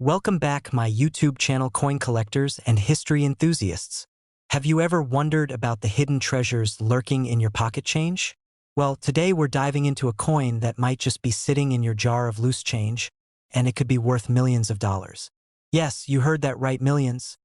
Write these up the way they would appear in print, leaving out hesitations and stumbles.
Welcome back, my YouTube channel coin collectors and history enthusiasts. Have you ever wondered about the hidden treasures lurking in your pocket change? Well, today we're diving into a coin that might just be sitting in your jar of loose change, and it could be worth millions of dollars. Yes, you heard that right, millions.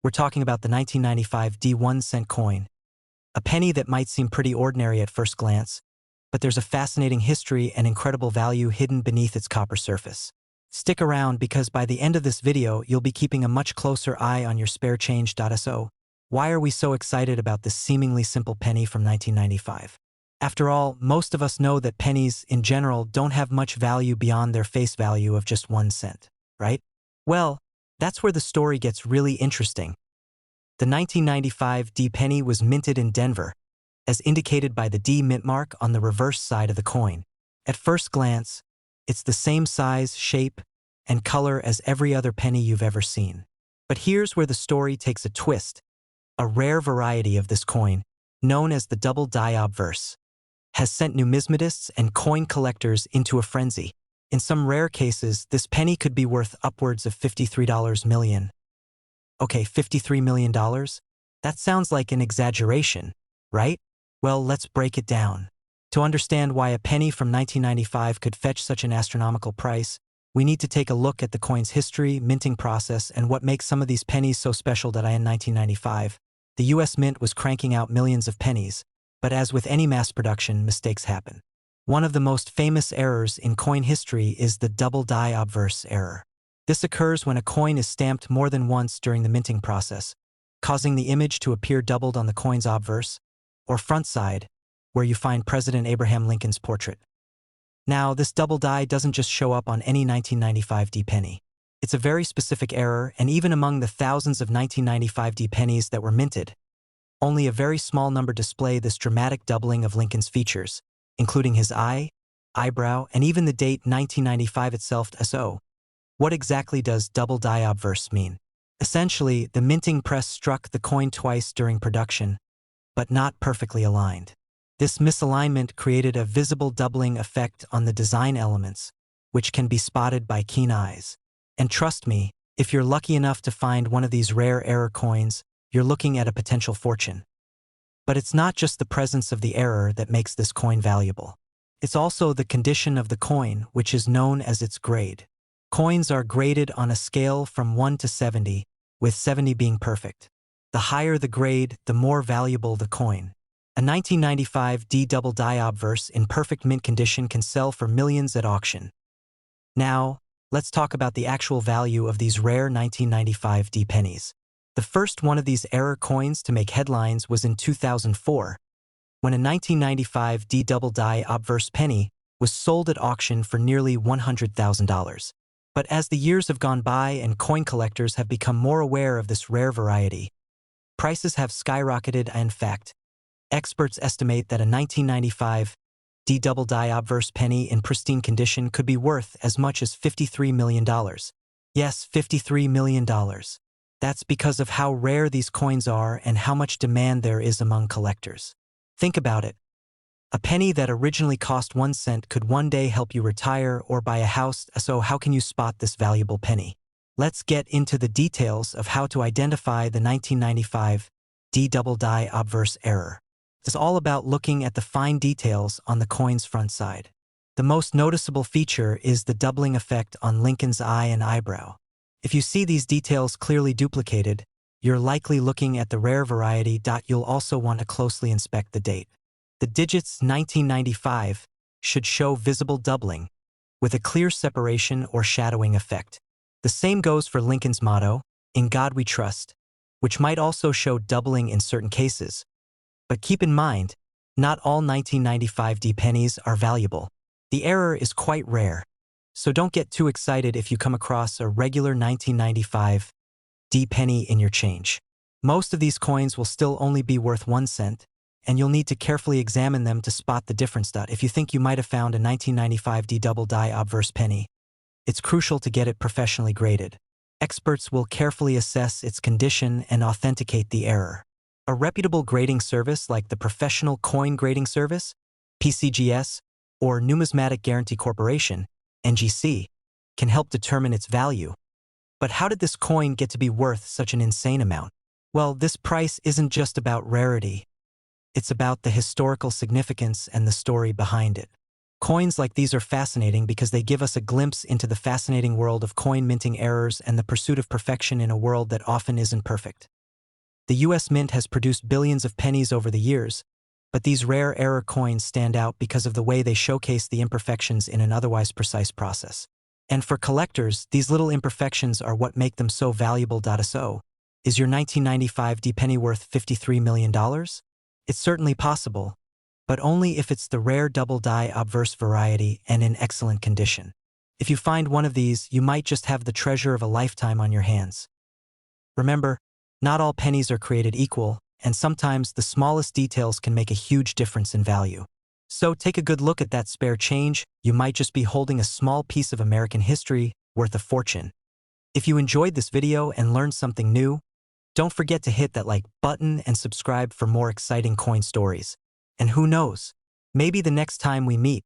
We're talking about the 1995 D1 cent coin, a penny that might seem pretty ordinary at first glance, but there's a fascinating history and incredible value hidden beneath its copper surface. Stick around because by the end of this video, you'll be keeping a much closer eye on your spare change.So. Why are we so excited about this seemingly simple penny from 1995? After all, most of us know that pennies, in general, don't have much value beyond their face value of just 1 cent, right? Well, that's where the story gets really interesting. The 1995 D penny was minted in Denver, as indicated by the D mint mark on the reverse side of the coin. At first glance, it's the same size, shape, and color as every other penny you've ever seen. But here's where the story takes a twist. A rare variety of this coin, known as the double die obverse, has sent numismatists and coin collectors into a frenzy. In some rare cases, this penny could be worth upwards of $53 million. Okay, $53 million? That sounds like an exaggeration, right? Well, let's break it down. To understand why a penny from 1995 could fetch such an astronomical price, we need to take a look at the coin's history, minting process, and what makes some of these pennies so special. In 1995, the US Mint was cranking out millions of pennies, but as with any mass production, mistakes happen. One of the most famous errors in coin history is the double die obverse error. This occurs when a coin is stamped more than once during the minting process, causing the image to appear doubled on the coin's obverse, or front side, where you find President Abraham Lincoln's portrait. Now, this double die doesn't just show up on any 1995 D penny. It's a very specific error, and even among the thousands of 1995 D pennies that were minted, only a very small number display this dramatic doubling of Lincoln's features, including his eye, eyebrow, and even the date 1995 itself. So, what exactly does double die obverse mean? Essentially, the minting press struck the coin twice during production, but not perfectly aligned. This misalignment created a visible doubling effect on the design elements, which can be spotted by keen eyes. And trust me, if you're lucky enough to find one of these rare error coins, you're looking at a potential fortune. But it's not just the presence of the error that makes this coin valuable. It's also the condition of the coin, which is known as its grade. Coins are graded on a scale from 1 to 70, with 70 being perfect. The higher the grade, the more valuable the coin. A 1995 D double die obverse in perfect mint condition can sell for millions at auction. Now, let's talk about the actual value of these rare 1995 D pennies. The first one of these error coins to make headlines was in 2004, when a 1995 D double die obverse penny was sold at auction for nearly $100,000. But as the years have gone by and coin collectors have become more aware of this rare variety, prices have skyrocketed. In fact, experts estimate that a 1995 D double die obverse penny in pristine condition could be worth as much as $53 million. Yes, $53 million. That's because of how rare these coins are and how much demand there is among collectors. Think about it. A penny that originally cost 1 cent could one day help you retire or buy a house. So how can you spot this valuable penny? Let's get into the details of how to identify the 1995 D double die obverse error. It's all about looking at the fine details on the coin's front side. The most noticeable feature is the doubling effect on Lincoln's eye and eyebrow. If you see these details clearly duplicated, you're likely looking at the rare variety. You'll also want to closely inspect the date. The digits 1995 should show visible doubling, with a clear separation or shadowing effect. The same goes for Lincoln's motto, "In God We Trust," which might also show doubling in certain cases. But keep in mind, not all 1995 D pennies are valuable. The error is quite rare, so don't get too excited if you come across a regular 1995 D penny in your change. Most of these coins will still only be worth 1 cent, and you'll need to carefully examine them to spot the difference. If you think you might have found a 1995 D double die obverse penny, it's crucial to get it professionally graded. Experts will carefully assess its condition and authenticate the error. A reputable grading service like the Professional Coin Grading Service, PCGS, or Numismatic Guarantee Corporation, NGC, can help determine its value. But how did this coin get to be worth such an insane amount? Well, this price isn't just about rarity. It's about the historical significance and the story behind it. Coins like these are fascinating because they give us a glimpse into the fascinating world of coin minting errors and the pursuit of perfection in a world that often isn't perfect. The US Mint has produced billions of pennies over the years, but these rare error coins stand out because of the way they showcase the imperfections in an otherwise precise process. And for collectors, these little imperfections are what make them so valuable. So, is your 1995 D penny worth $53 million? It's certainly possible, but only if it's the rare double die obverse variety and in excellent condition. If you find one of these, you might just have the treasure of a lifetime on your hands. Remember, not all pennies are created equal, and sometimes the smallest details can make a huge difference in value. So take a good look at that spare change. You might just be holding a small piece of American history worth a fortune. If you enjoyed this video and learned something new, don't forget to hit that like button and subscribe for more exciting coin stories. And who knows, maybe the next time we meet,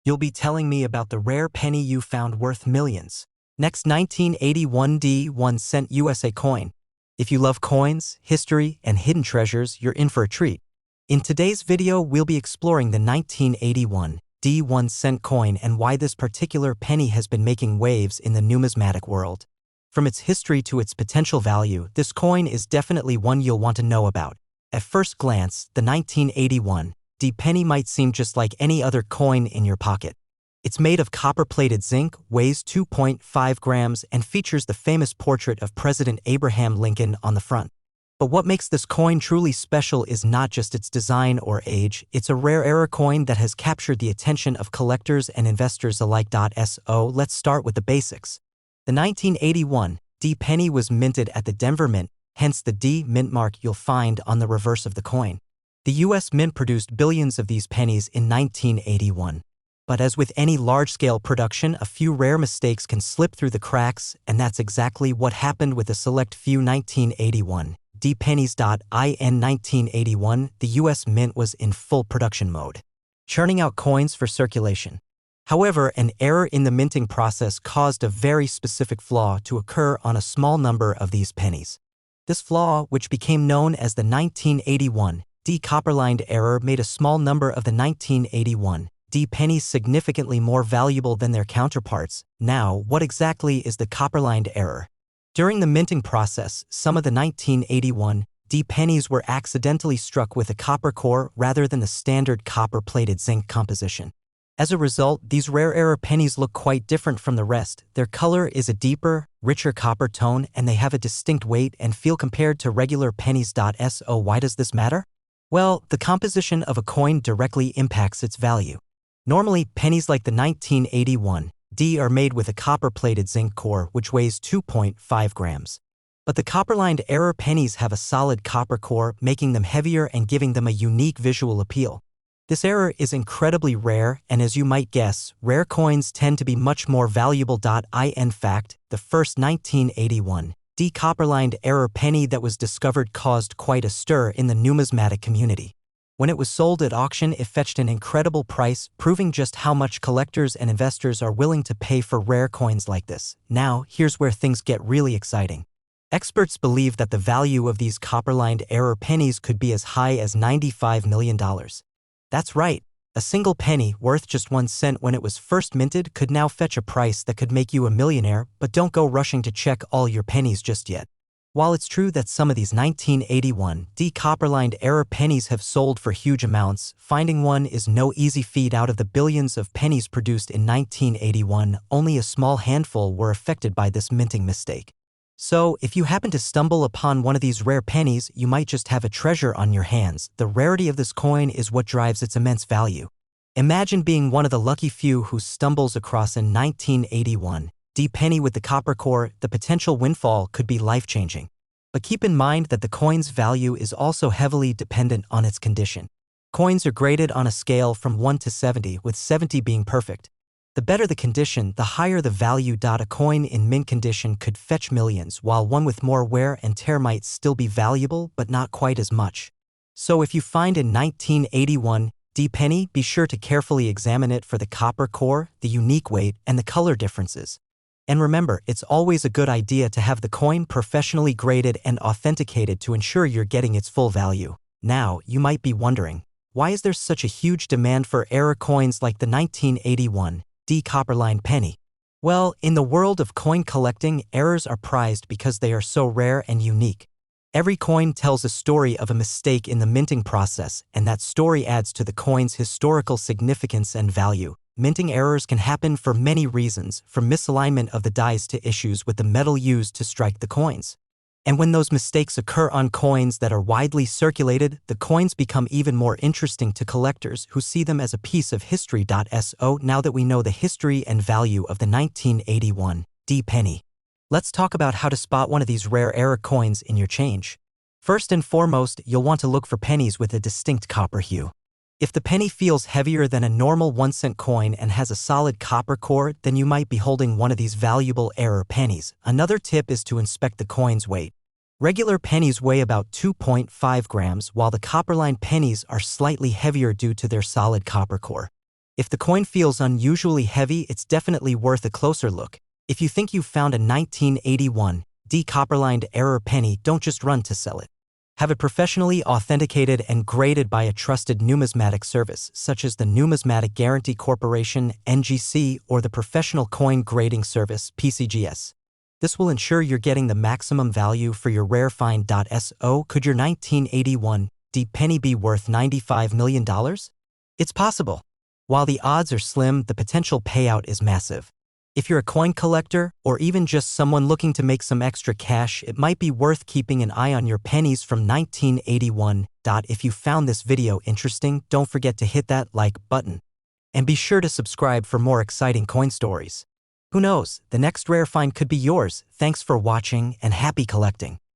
you'll be telling me about the rare penny you found worth millions. Next, 1981 D1 USA coin. If you love coins, history, and hidden treasures, you're in for a treat. In today's video, we'll be exploring the 1981 D1 coin and why this particular penny has been making waves in the numismatic world. From its history to its potential value, this coin is definitely one you'll want to know about. At first glance, the 1981 D penny might seem just like any other coin in your pocket. It's made of copper-plated zinc, weighs 2.5 grams, and features the famous portrait of President Abraham Lincoln on the front. But what makes this coin truly special is not just its design or age, it's a rare error coin that has captured the attention of collectors and investors alike. So let's start with the basics. The 1981 D penny was minted at the Denver Mint, hence the D mint mark you'll find on the reverse of the coin. The US Mint produced billions of these pennies in 1981. But as with any large-scale production, a few rare mistakes can slip through the cracks, and that's exactly what happened with a select few 1981 D pennies. In 1981, the US Mint was in full production mode, churning out coins for circulation. However, an error in the minting process caused a very specific flaw to occur on a small number of these pennies. This flaw, which became known as the 1981 D copper-lined error, made a small number of the 1981 D pennies significantly more valuable than their counterparts. Now, what exactly is the copper-lined error? During the minting process, some of the 1981 D pennies were accidentally struck with a copper core rather than the standard copper-plated zinc composition. As a result, these rare error pennies look quite different from the rest. Their color is a deeper, richer copper tone, and they have a distinct weight and feel compared to regular pennies. So why does this matter? Well, the composition of a coin directly impacts its value. Normally, pennies like the 1981 D are made with a copper-plated zinc core, which weighs 2.5 grams. But the copper-lined error pennies have a solid copper core, making them heavier and giving them a unique visual appeal. This error is incredibly rare, and as you might guess, rare coins tend to be much more valuable. In fact, the first 1981 D copper-lined error penny that was discovered caused quite a stir in the numismatic community. When it was sold at auction, it fetched an incredible price, proving just how much collectors and investors are willing to pay for rare coins like this. Now, here's where things get really exciting. Experts believe that the value of these copper-lined error pennies could be as high as $95 million. That's right, a single penny, worth just 1 cent when it was first minted, could now fetch a price that could make you a millionaire, but don't go rushing to check all your pennies just yet. While it's true that some of these 1981 D copper-lined error pennies have sold for huge amounts, finding one is no easy feat. Out of the billions of pennies produced in 1981, only a small handful were affected by this minting mistake. So, if you happen to stumble upon one of these rare pennies, you might just have a treasure on your hands. The rarity of this coin is what drives its immense value. Imagine being one of the lucky few who stumbles across a 1981 D penny with the copper core. The potential windfall could be life-changing. But keep in mind that the coin's value is also heavily dependent on its condition. Coins are graded on a scale from 1 to 70, with 70 being perfect. The better the condition, the higher the value. A coin in mint condition could fetch millions, while one with more wear and tear might still be valuable, but not quite as much. So if you find a 1981 D penny, be sure to carefully examine it for the copper core, the unique weight, and the color differences. And remember, it's always a good idea to have the coin professionally graded and authenticated to ensure you're getting its full value. Now, you might be wondering, why is there such a huge demand for error coins like the 1981 copper-lined penny? Well, in the world of coin collecting, errors are prized because they are so rare and unique. Every coin tells a story of a mistake in the minting process, and that story adds to the coin's historical significance and value. Minting errors can happen for many reasons, from misalignment of the dies to issues with the metal used to strike the coins. And when those mistakes occur on coins that are widely circulated, the coins become even more interesting to collectors who see them as a piece of history.So now that we know the history and value of the 1981 penny, let's talk about how to spot one of these rare error coins in your change. First and foremost, you'll want to look for pennies with a distinct copper hue. If the penny feels heavier than a normal 1-cent coin and has a solid copper core, then you might be holding one of these valuable error pennies. Another tip is to inspect the coin's weight. Regular pennies weigh about 2.5 grams, while the copper-lined pennies are slightly heavier due to their solid copper core. If the coin feels unusually heavy, it's definitely worth a closer look. If you think you've found a 1981 copper-lined error penny, don't just run to sell it. Have it professionally authenticated and graded by a trusted numismatic service, such as the Numismatic Guarantee Corporation, NGC, or the Professional Coin Grading Service, PCGS. This will ensure you're getting the maximum value for your rare find.So. Could your 1981 penny be worth $95 million? It's possible. While the odds are slim, the potential payout is massive. If you're a coin collector, or even just someone looking to make some extra cash, it might be worth keeping an eye on your pennies from 1981. If you found this video interesting, don't forget to hit that like button. And be sure to subscribe for more exciting coin stories. Who knows, the next rare find could be yours. Thanks for watching and happy collecting.